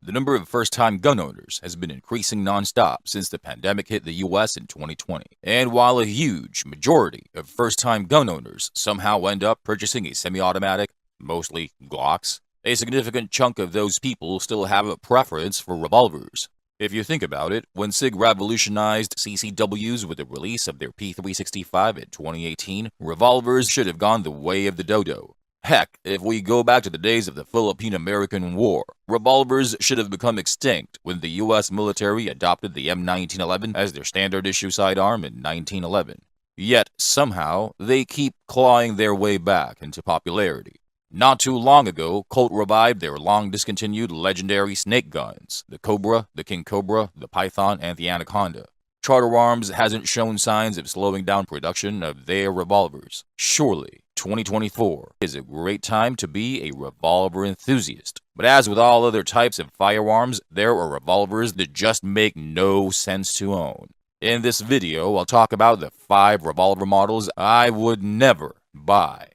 The number of first-time gun owners has been increasing non-stop since the pandemic hit the US in 2020. And while a huge majority of first-time gun owners somehow end up purchasing a semi-automatic, mostly Glocks, a significant chunk of those people still have a preference for revolvers. If you think about it, when SIG revolutionized CCWs with the release of their P365 in 2018, revolvers should have gone the way of the dodo. Heck, if we go back to the days of the Philippine-American War, revolvers should have become extinct when the US military adopted the M1911 as their standard issue sidearm in 1911. Yet, somehow, they keep clawing their way back into popularity. Not too long ago, Colt revived their long-discontinued legendary snake guns, the Cobra, the King Cobra, the Python, and the Anaconda. Charter Arms hasn't shown signs of slowing down production of their revolvers. Surely, 2024 is a great time to be a revolver enthusiast. But as with all other types of firearms, there are revolvers that just make no sense to own. In this video, I'll talk about the 5 revolver models I would never buy.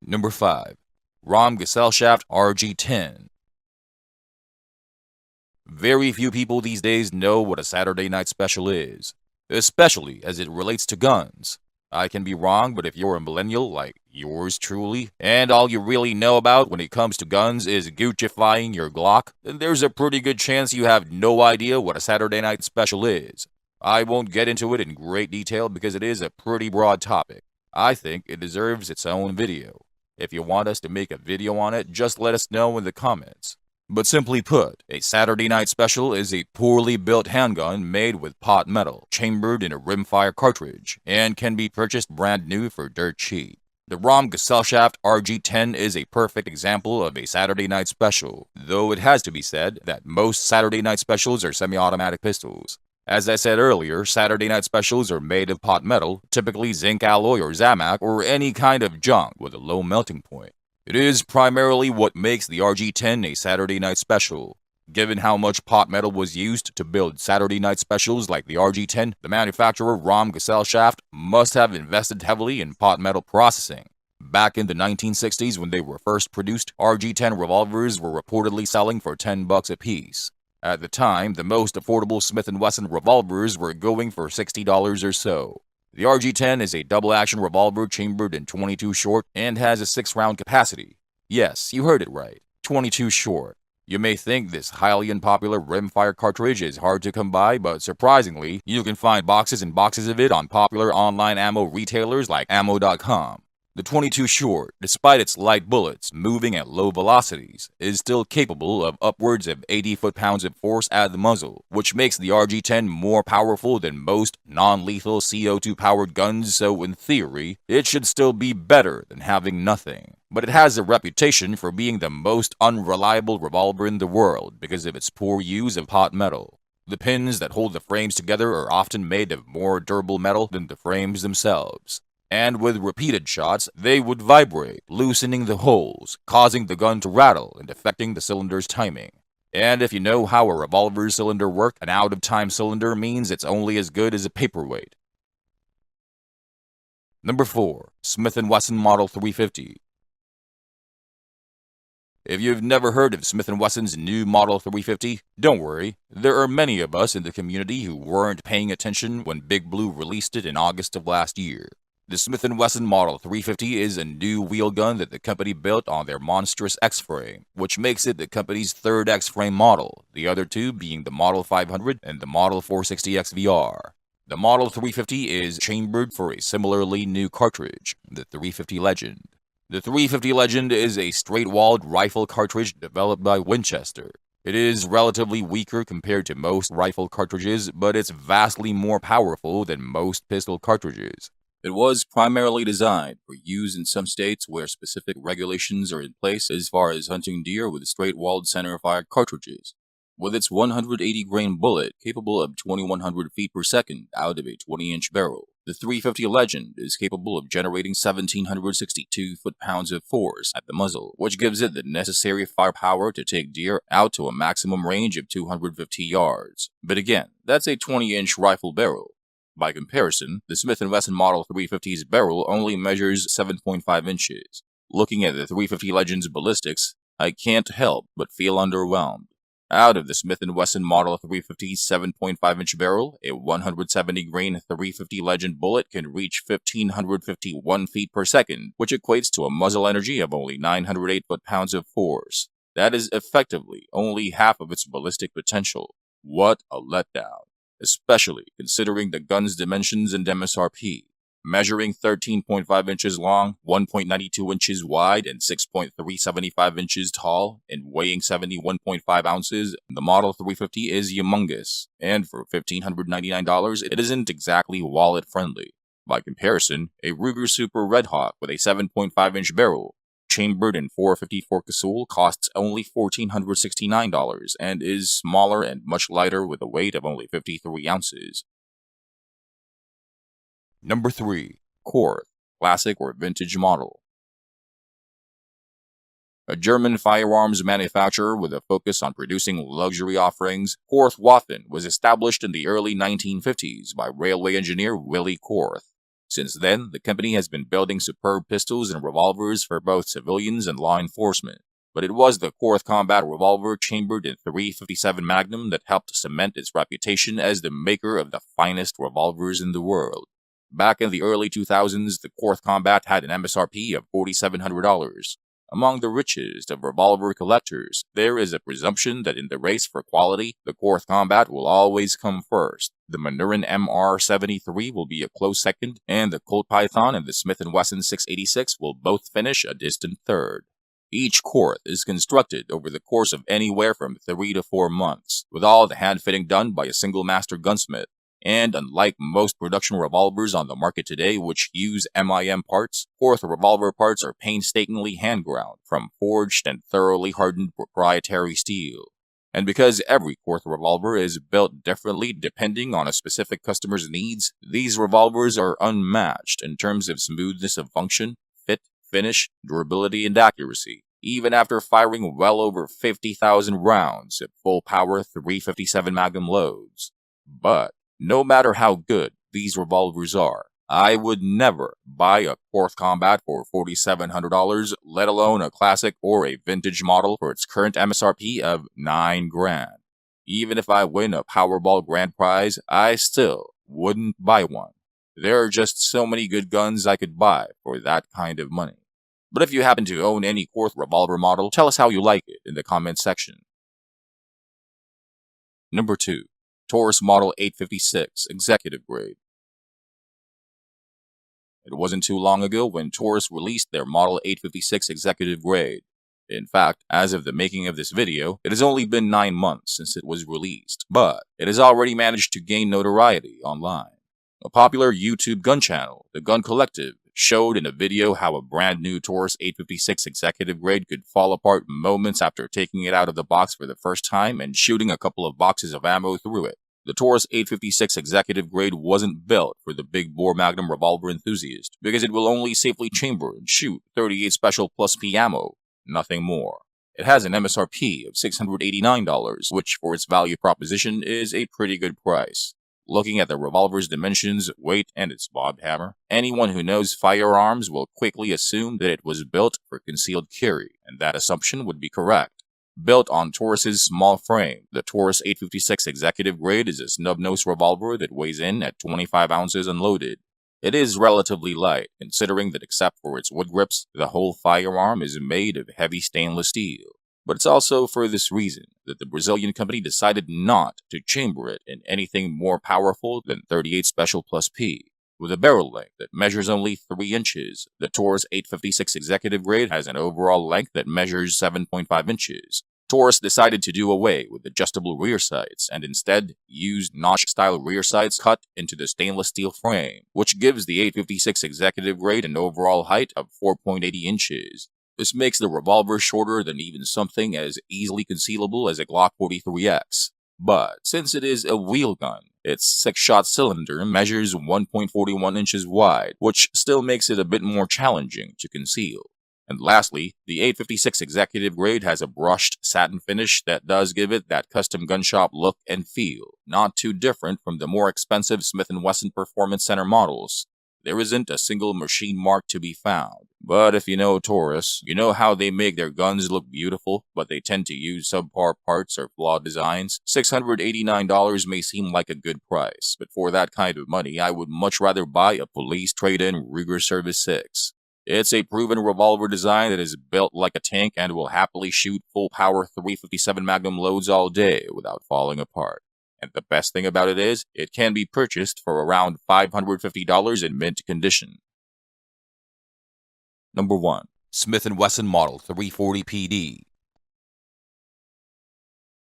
Number 5. ROM Gaselshaft RG10. Very few people these days know what a Saturday night special is, especially as it relates to guns. I can be wrong, but if you're a millennial like yours truly, and all you really know about when it comes to guns is Gucci-fying your Glock, then there's a pretty good chance you have no idea what a Saturday night special is. I won't get into it in great detail because it is a pretty broad topic. I think it deserves its own video. If you want us to make a video on it, just let us know in the comments. But simply put, a Saturday night special is a poorly built handgun made with pot metal, chambered in a rimfire cartridge, and can be purchased brand new for dirt cheap. The ROM Gaselshaft RG10 is a perfect example of a Saturday night special, though it has to be said that most Saturday night specials are semi-automatic pistols. As I said earlier, Saturday night specials are made of pot metal, typically zinc alloy or Zamac, or any kind of junk with a low melting point. It is primarily what makes the RG10 a Saturday night special. Given how much pot metal was used to build Saturday night specials like the RG10, the manufacturer ROM Gaselshaft must have invested heavily in pot metal processing. Back in the 1960s when they were first produced, RG10 revolvers were reportedly selling for $10 a piece. At the time, the most affordable Smith & Wesson revolvers were going for $60 or so. The RG10 is a double-action revolver chambered in .22 short and has a 6-round capacity. Yes, you heard it right, .22 short. You may think this highly unpopular rimfire cartridge is hard to come by, but surprisingly, you can find boxes and boxes of it on popular online ammo retailers like ammo.com. The .22 short, despite its light bullets moving at low velocities, is still capable of upwards of 80 foot-pounds of force at the muzzle, which makes the RG10 more powerful than most non-lethal CO2-powered guns, so in theory, it should still be better than having nothing. But it has a reputation for being the most unreliable revolver in the world because of its poor use of hot metal. The pins that hold the frames together are often made of more durable metal than the frames themselves. And with repeated shots, they would vibrate, loosening the holes, causing the gun to rattle and affecting the cylinder's timing. And if you know how a revolver's cylinder works, an out-of-time cylinder means it's only as good as a paperweight. Number 4. Smith & Wesson Model 350. If you've never heard of Smith & Wesson's new Model 350, don't worry. There are many of us in the community who weren't paying attention when Big Blue released it in August of last year. The Smith & Wesson Model 350 is a new wheel gun that the company built on their monstrous X-frame, which makes it the company's third X-frame model, the other two being the Model 500 and the Model 460 XVR. The Model 350 is chambered for a similarly new cartridge, the 350 Legend. The 350 Legend is a straight-walled rifle cartridge developed by Winchester. It is relatively weaker compared to most rifle cartridges, but it's vastly more powerful than most pistol cartridges. It was primarily designed for use in some states where specific regulations are in place as far as hunting deer with straight-walled center-fire cartridges. With its 180-grain bullet capable of 2100 feet per second out of a 20-inch barrel, the 350 Legend is capable of generating 1762 foot-pounds of force at the muzzle, which gives it the necessary firepower to take deer out to a maximum range of 250 yards. But again, that's a 20-inch rifle barrel. By comparison, the Smith & Wesson Model 350's barrel only measures 7.5 inches. Looking at the 350 Legend's ballistics, I can't help but feel underwhelmed. Out of the Smith & Wesson Model 350 7.5-inch barrel, a 170-grain 350 Legend bullet can reach 1,551 feet per second, which equates to a muzzle energy of only 908 foot-pounds of force. That is effectively only half of its ballistic potential. What a letdown, especially considering the gun's dimensions and MSRP. Measuring 13.5 inches long, 1.92 inches wide, and 6.375 inches tall, and weighing 71.5 ounces, the Model 350 is humongous, and for $1,599, it isn't exactly wallet-friendly. By comparison, a Ruger Super Redhawk with a 7.5-inch barrel, chambered in .454 Casull, costs only $1,469, and is smaller and much lighter with a weight of only 53 ounces. Number 3. Korth, Classic or Vintage Model. A German firearms manufacturer with a focus on producing luxury offerings, Korth Waffen was established in the early 1950s by railway engineer Willy Korth. Since then, the company has been building superb pistols and revolvers for both civilians and law enforcement. But it was the Korth Combat Revolver chambered in .357 Magnum that helped cement its reputation as the maker of the finest revolvers in the world. Back in the early 2000s, the Korth Combat had an MSRP of $4,700. Among the richest of revolver collectors, there is a presumption that in the race for quality, the Korth Combat will always come first. The Manurin MR73 will be a close second, and the Colt Python and the Smith & Wesson 686 will both finish a distant third. Each Korth is constructed over the course of anywhere from 3 to 4 months, with all the hand-fitting done by a single master gunsmith. And unlike most production revolvers on the market today which use MIM parts, Korth revolver parts are painstakingly hand-ground from forged and thoroughly hardened proprietary steel. And because every Korth revolver is built differently depending on a specific customer's needs, these revolvers are unmatched in terms of smoothness of function, fit, finish, durability, and accuracy, even after firing well over 50,000 rounds at full-power .357 Magnum loads. But no matter how good these revolvers are, I would never buy a Korth Combat for $4,700, let alone a classic or a vintage model for its current MSRP of $9,000. Even if I win a Powerball grand prize, I still wouldn't buy one. There are just so many good guns I could buy for that kind of money. But if you happen to own any Korth revolver model, tell us how you like it in the comments section. Number 2. Taurus Model 856 Executive Grade. It wasn't too long ago when Taurus released their Model 856 Executive Grade. In fact, as of the making of this video, it has only been 9 months since it was released, but it has already managed to gain notoriety online. A popular YouTube gun channel, The Gun Collective, showed in a video how a brand new Taurus 856 Executive Grade could fall apart moments after taking it out of the box for the first time and shooting a couple of boxes of ammo through it. The Taurus 856 Executive Grade wasn't built for the big bore Magnum revolver enthusiast because it will only safely chamber and shoot 38 Special Plus P ammo, nothing more. It has an MSRP of $689, which for its value proposition is a pretty good price. Looking at the revolver's dimensions, weight, and its bob hammer, anyone who knows firearms will quickly assume that it was built for concealed carry, and that assumption would be correct. Built on Taurus's small frame, the Taurus 856 Executive Grade is a snub-nose revolver that weighs in at 25 ounces unloaded. It is relatively light, considering that except for its wood grips, the whole firearm is made of heavy stainless steel. But it's also for this reason that the Brazilian company decided not to chamber it in anything more powerful than 38 Special Plus P. With a barrel length that measures only 3 inches, the Taurus 856 Executive Grade has an overall length that measures 7.5 inches. Taurus decided to do away with adjustable rear sights and instead used notch-style rear sights cut into the stainless steel frame, which gives the 856 Executive Grade an overall height of 4.80 inches. This makes the revolver shorter than even something as easily concealable as a Glock 43X. But since it is a wheel gun, its 6-shot cylinder measures 1.41 inches wide, which still makes it a bit more challenging to conceal. And lastly, the 856 Executive Grade has a brushed satin finish that does give it that custom gun shop look and feel, not too different from the more expensive Smith & Wesson Performance Center models. there isn't a single machine mark to be found. But if you know Taurus, you know how they make their guns look beautiful, but they tend to use subpar parts or flawed designs. $689 may seem like a good price, but for that kind of money, I would much rather buy a police trade-in Ruger Service 6. It's a proven revolver design that is built like a tank and will happily shoot full-power .357 Magnum loads all day without falling apart. And the best thing about it is, it can be purchased for around $550 in mint condition. Number 1. Smith & Wesson Model 340 PD.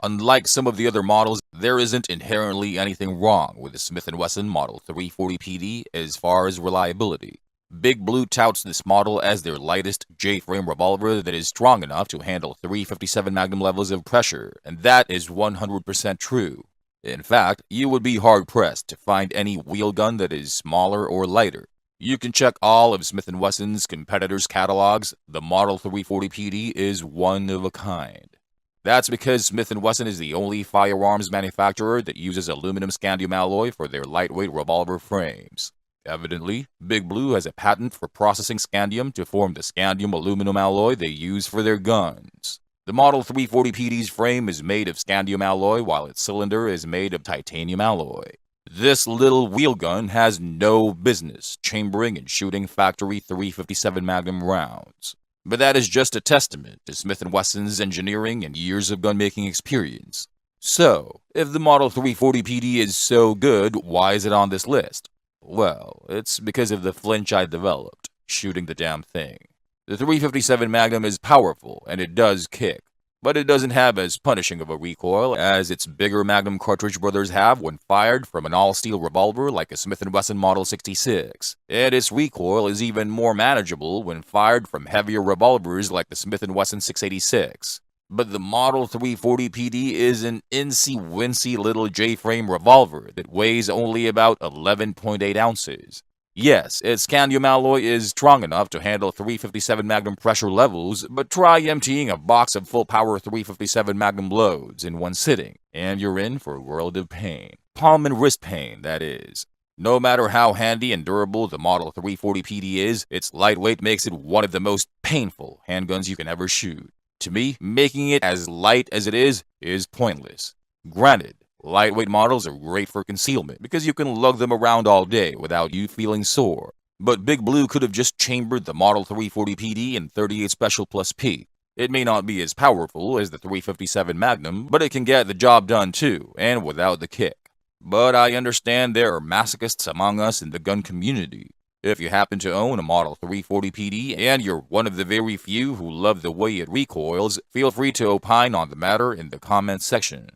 Unlike some of the other models, there isn't inherently anything wrong with the Smith & Wesson Model 340 PD as far as reliability. Big Blue touts this model as their lightest J-frame revolver that is strong enough to handle .357 Magnum levels of pressure, and that is 100% true. In fact, you would be hard-pressed to find any wheel gun that is smaller or lighter. You can check all of Smith & Wesson's competitors' catalogs. The Model 340 PD is one of a kind. That's because Smith & Wesson is the only firearms manufacturer that uses aluminum scandium alloy for their lightweight revolver frames. Evidently, Big Blue has a patent for processing scandium to form the scandium aluminum alloy they use for their guns. The Model 340 PD's frame is made of scandium alloy while its cylinder is made of titanium alloy. This little wheel gun has no business chambering and shooting factory .357 Magnum rounds. But that is just a testament to Smith & Wesson's engineering and years of gun-making experience. So, if the Model 340 PD is so good, why is it on this list? Well, it's because of the flinch I developed, shooting the damn thing. The .357 Magnum is powerful, and it does kick, but it doesn't have as punishing of a recoil as its bigger Magnum cartridge brothers have when fired from an all-steel revolver like a Smith & Wesson Model 66. And its recoil is even more manageable when fired from heavier revolvers like the Smith & Wesson 686. But the Model 340 PD is an incy-wincy little J-frame revolver that weighs only about 11.8 ounces. Yes, its scandium alloy is strong enough to handle .357 Magnum pressure levels, but try emptying a box of full-power .357 Magnum loads in one sitting, and you're in for a world of pain. Palm and wrist pain, that is. No matter how handy and durable the Model 340 PD is, its lightweight makes it one of the most painful handguns you can ever shoot. To me, making it as light as it is pointless. Granted, lightweight models are great for concealment because you can lug them around all day without you feeling sore. But Big Blue could have just chambered the Model 340 PD in .38 Special Plus P. It may not be as powerful as the .357 Magnum, but it can get the job done too, and without the kick. But I understand there are masochists among us in the gun community. If you happen to own a Model 340 PD and you're one of the very few who love the way it recoils, feel free to opine on the matter in the comments section.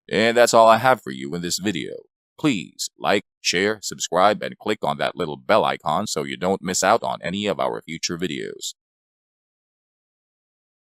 And that's all I have for you in this video. Please like, share, subscribe, and click on that little bell icon so you don't miss out on any of our future videos.